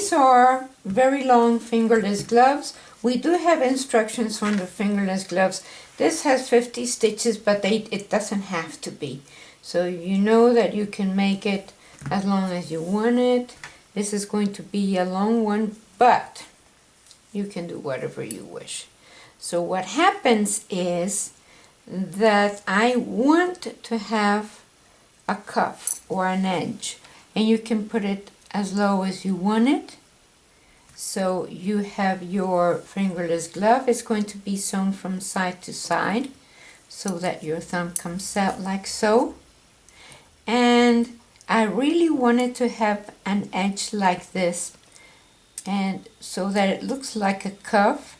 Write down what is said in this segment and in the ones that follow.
these are very long fingerless gloves. We do have instructions on the fingerless gloves. This has 50 stitches, but it doesn't have to be. So you know that you can make it as long as you want it. This is going to be a long one, but you can do whatever you wish. So what happens is that I want to have a cuff or an edge, and you can put it as low as you want it. So you have your fingerless glove. It's going to be sewn from side to side so that your thumb comes out like so. And I really wanted to have an edge like this, and so that it looks like a cuff,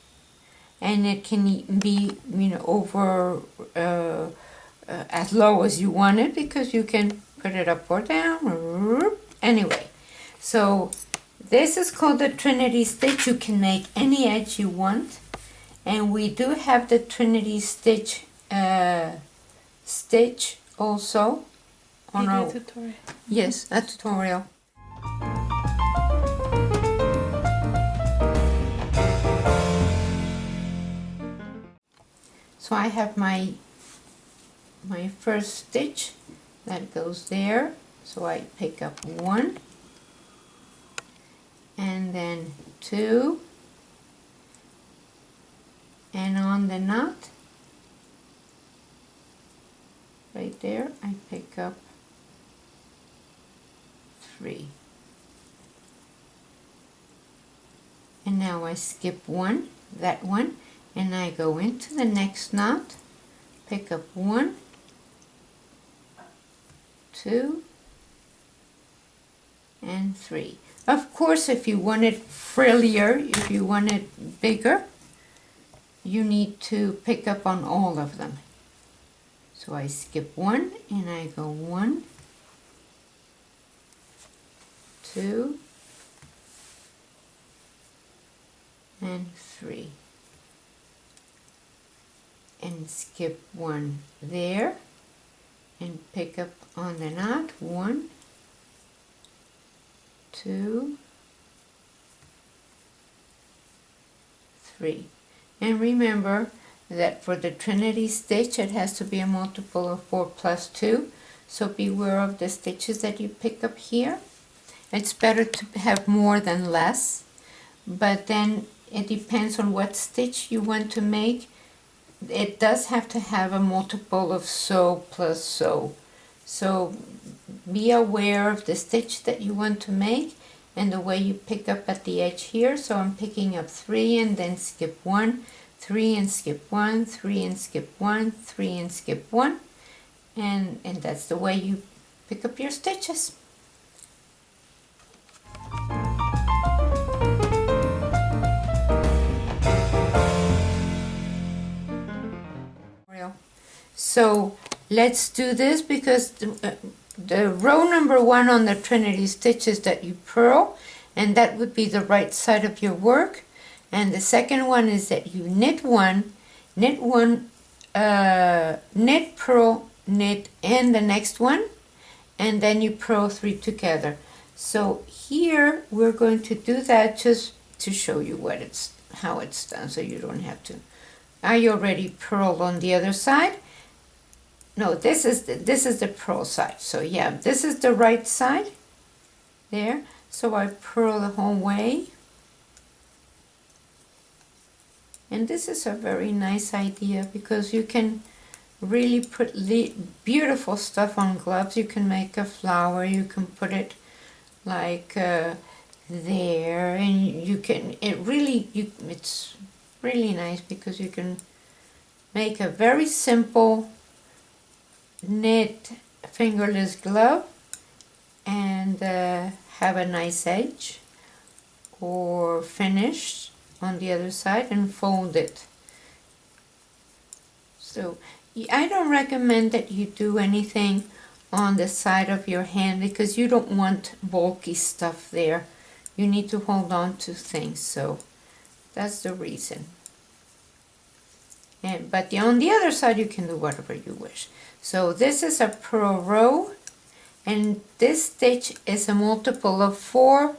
and it can be, you know, over as low as you want it, because you can put it up or down. Anyway, so this is called the Trinity stitch. You can make any edge you want, and we do have the Trinity stitch stitch also on our tutorial. Yes, a tutorial. So I have my first stitch that goes there. So I pick up one, and then two, and on the knot right there I pick up three. And now I skip one, that one, and I go into the next knot, pick up one, two, and three. Of course, if you want it frillier, if you want it bigger, you need to pick up on all of them. So I skip one and I go one, two, and three. And skip one there and pick up on the knot, one, two, three. And remember that for the Trinity stitch it has to be a multiple of 4 plus 2, so beware of the stitches that you pick up here. It's better to have more than less, but then it depends on what stitch you want to make. It does have to have a multiple of so plus so. So be aware of the stitch that you want to make and the way you pick up at the edge here. So I'm picking up 3 and then skip 1, 3 and skip 1, 3 and skip 1, 3 and skip 1, and that's the way you pick up your stitches. So let's do this, because the row number 1 on the Trinity stitch is that you purl, and that would be the right side of your work. And the second one is that you knit one, knit, purl, knit, and the next one, and then you purl 3 together. So here we're going to do that just to show you how it's done, so you don't have to. I already purled on the other side. No, this is the purl side. So yeah, this is the right side there. So I purl the whole way. And this is a very nice idea, because you can really put beautiful stuff on gloves. You can make a flower, you can put it like there, and it's really nice, because you can make a very simple knit fingerless glove and have a nice edge or finish on the other side and fold it. So I don't recommend that you do anything on the side of your hand, because you don't want bulky stuff there. You need to hold on to things, so that's the reason. But on the other side you can do whatever you wish. So this is a purl row, and this stitch is a multiple of 4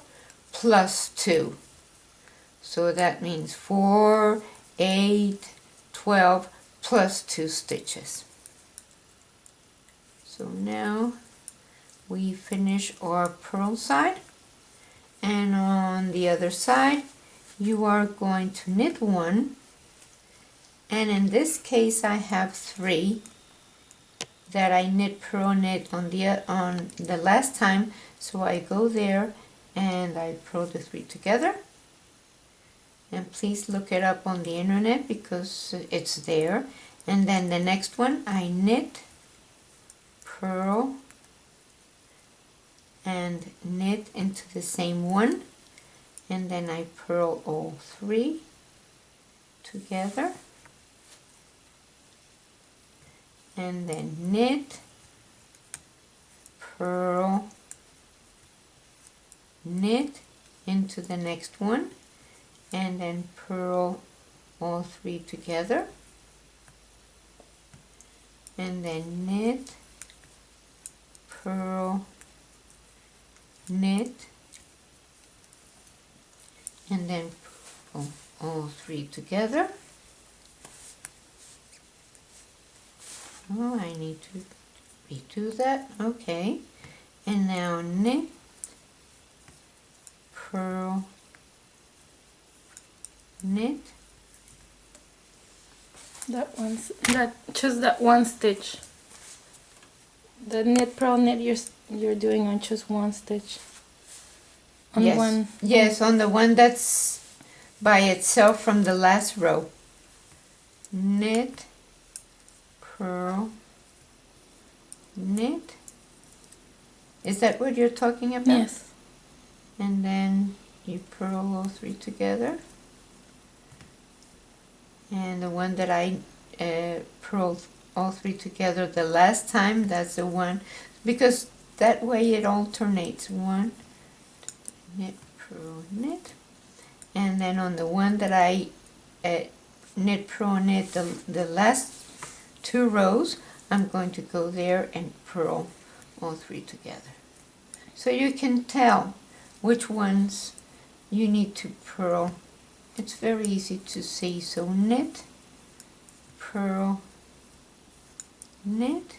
plus 2. So that means 4, 8, 12 plus 2 stitches. So now we finish our purl side, and on the other side you are going to knit 1, and in this case I have 3 that I knit purl knit on the last time, so I go there and I purl the 3 together. And please look it up on the internet because it's there. And then the next one I knit, purl, and knit into the same one, and then I purl all 3 together, and then knit, purl, knit into the next one, and then purl all 3 together, and then knit, purl, knit, and then purl all 3 together. Oh, I need to redo that. Okay, and now knit, purl, knit. Just that one stitch. The knit, purl, knit you're doing on just one stitch. On Yes. one. Yes, on the one that's by itself from the last row. Knit, purl, knit. Is that what you're talking about? Yes. And then you purl all 3 together. And the one that I purled all 3 together the last time, that's the one, because that way it alternates. 1, knit, purl, knit. And then on the one that I knit, purl, knit the last 2 rows, I'm going to go there and purl all 3 together. So you can tell which ones you need to purl. It's very easy to see. So knit, purl, knit,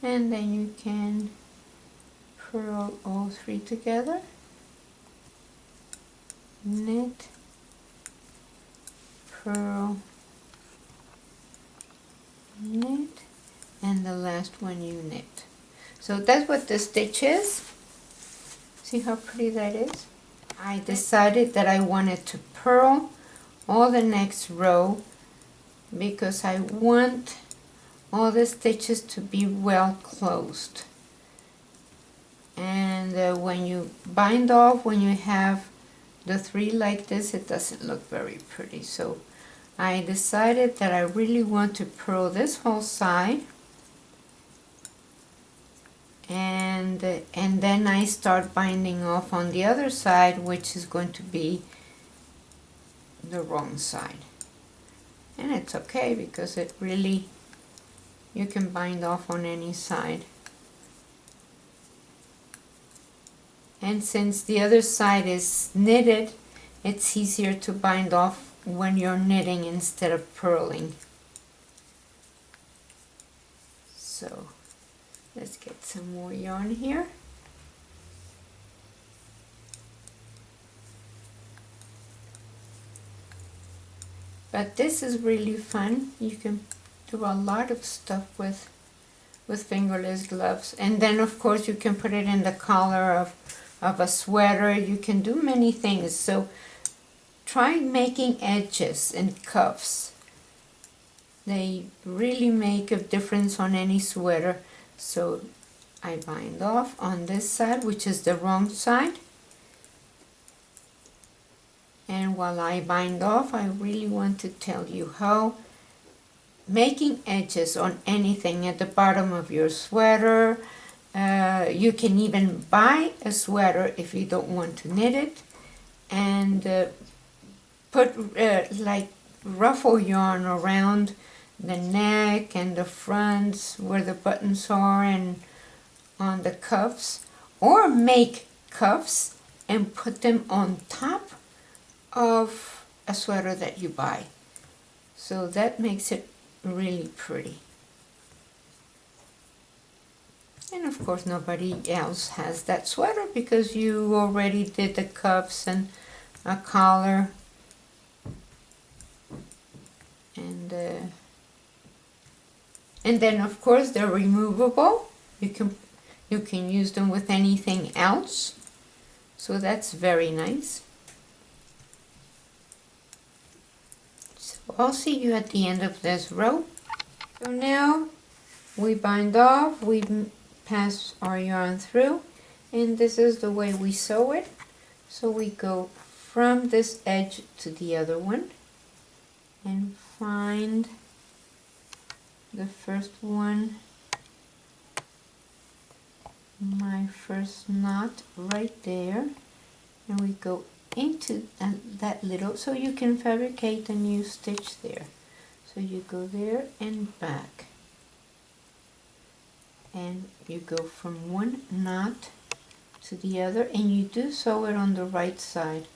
and then you can purl all 3 together, knit, purl, knit, and the last one you knit. So that's what the stitch is. See how pretty that is? I decided that I wanted to purl all the next row because I want all the stitches to be well closed. And when you bind off, when you have the 3 like this, it doesn't look very pretty. So I decided that I really want to purl this whole side, and then I start binding off on the other side, which is going to be the wrong side. And it's okay because it really, you can bind off on any side. And since the other side is knitted, it's easier to bind off when you're knitting instead of purling. So let's get some more yarn here. But this is really fun. You can do a lot of stuff with fingerless gloves. And then of course you can put it in the collar of a sweater. You can do many things. So try making edges and cuffs. They really make a difference on any sweater. So I bind off on this side, which is the wrong side. And while I bind off, I really want to tell you how making edges on anything at the bottom of your sweater. You can even buy a sweater if you don't want to knit it, and put like ruffle yarn around the neck and the fronts where the buttons are and on the cuffs, or make cuffs and put them on top of a sweater that you buy. So that makes it really pretty. And of course nobody else has that sweater because you already did the cuffs and a collar and then of course they're removable. You can use them with anything else, so that's very nice. So I'll see you at the end of this row. So now we bind off, we pass our yarn through, and this is the way we sew it. So we go from this edge to the other one and find the first one, my first knot right there, and we go into that little, so you can fabricate a new stitch there. So you go there and back, and you go from one knot to the other, and you do sew it on the right side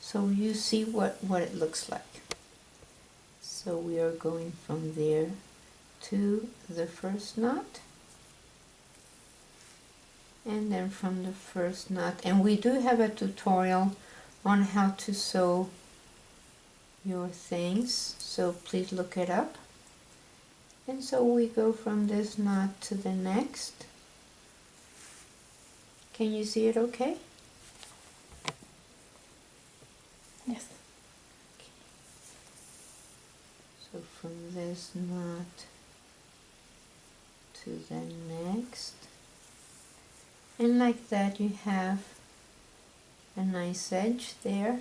so you see what it looks like. So we are going from there to the first knot, and then from the first knot, and we do have a tutorial on how to sew your things, so please look it up. And so we go from this knot to the next. Can you see it okay? Yes. Okay. So from this knot to the next, and like that you have a nice edge there.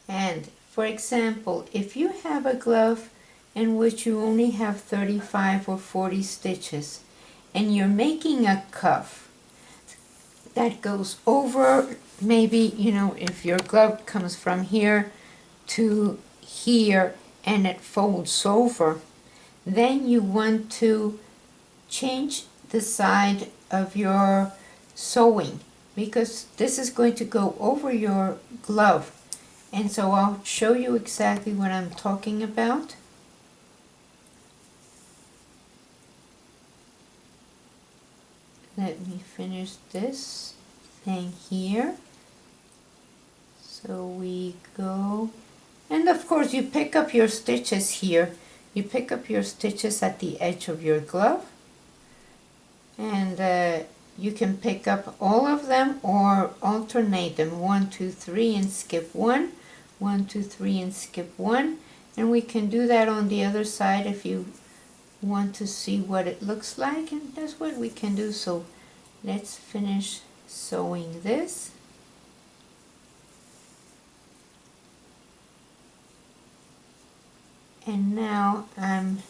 And for example, if you have a glove in which you only have 35 or 40 stitches and you're making a cuff that goes over, maybe, you know, if your glove comes from here to here and it folds over, then you want to change the side of your sewing because this is going to go over your glove. And so I'll show you exactly what I'm talking about. Let me finish this thing here. So we go, and of course you pick up your stitches here. You pick up your stitches at the edge of your glove, and you can pick up all of them or alternate them, 1, 2, 3 and skip 1, 1, 2, 3 and skip 1, and we can do that on the other side if you want to see what it looks like, and that's what we can do. So let's finish sewing this. And now I'm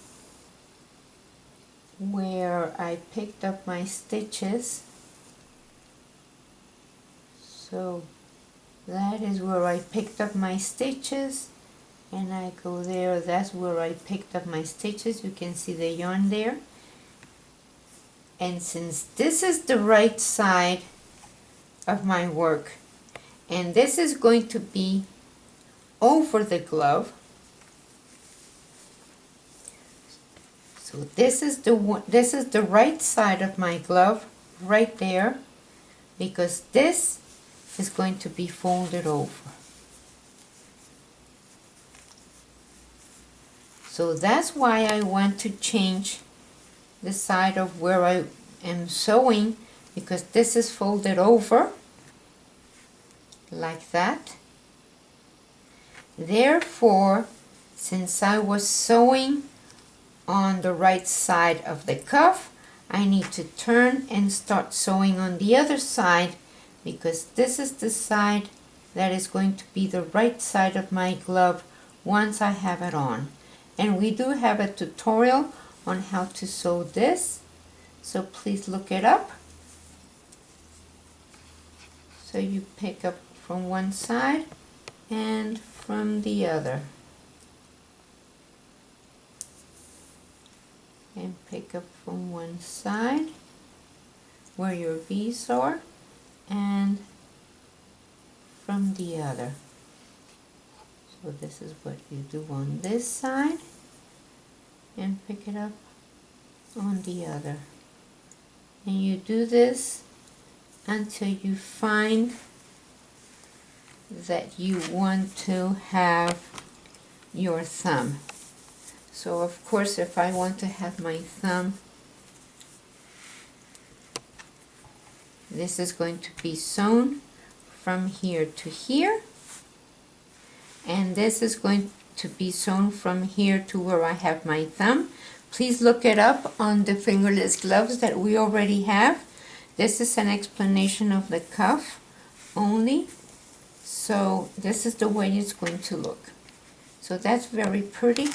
where I picked up my stitches. So that is where I picked up my stitches, and I go there. That's where I picked up my stitches. You can see the yarn there. And since this is the right side of my work, and this is going to be over the glove, so this is the right side of my glove right there, because this is going to be folded over. So that's why I want to change the side of where I am sewing, because this is folded over like that. Therefore, since I was sewing on the right side of the cuff, I need to turn and start sewing on the other side, because this is the side that is going to be the right side of my glove once I have it on. And we do have a tutorial on how to sew this, so please look it up. So you pick up from one side and from the other, and pick up from one side where your V's are and from the other. So this is what you do on this side and pick it up on the other. And you do this until you find that you want to have your thumb. So of course, if I want to have my thumb, this is going to be sewn from here to here, and this is going to be sewn from here to where I have my thumb. Please look it up on the fingerless gloves that we already have. This is an explanation of the cuff only. So this is the way it's going to look. So that's very pretty.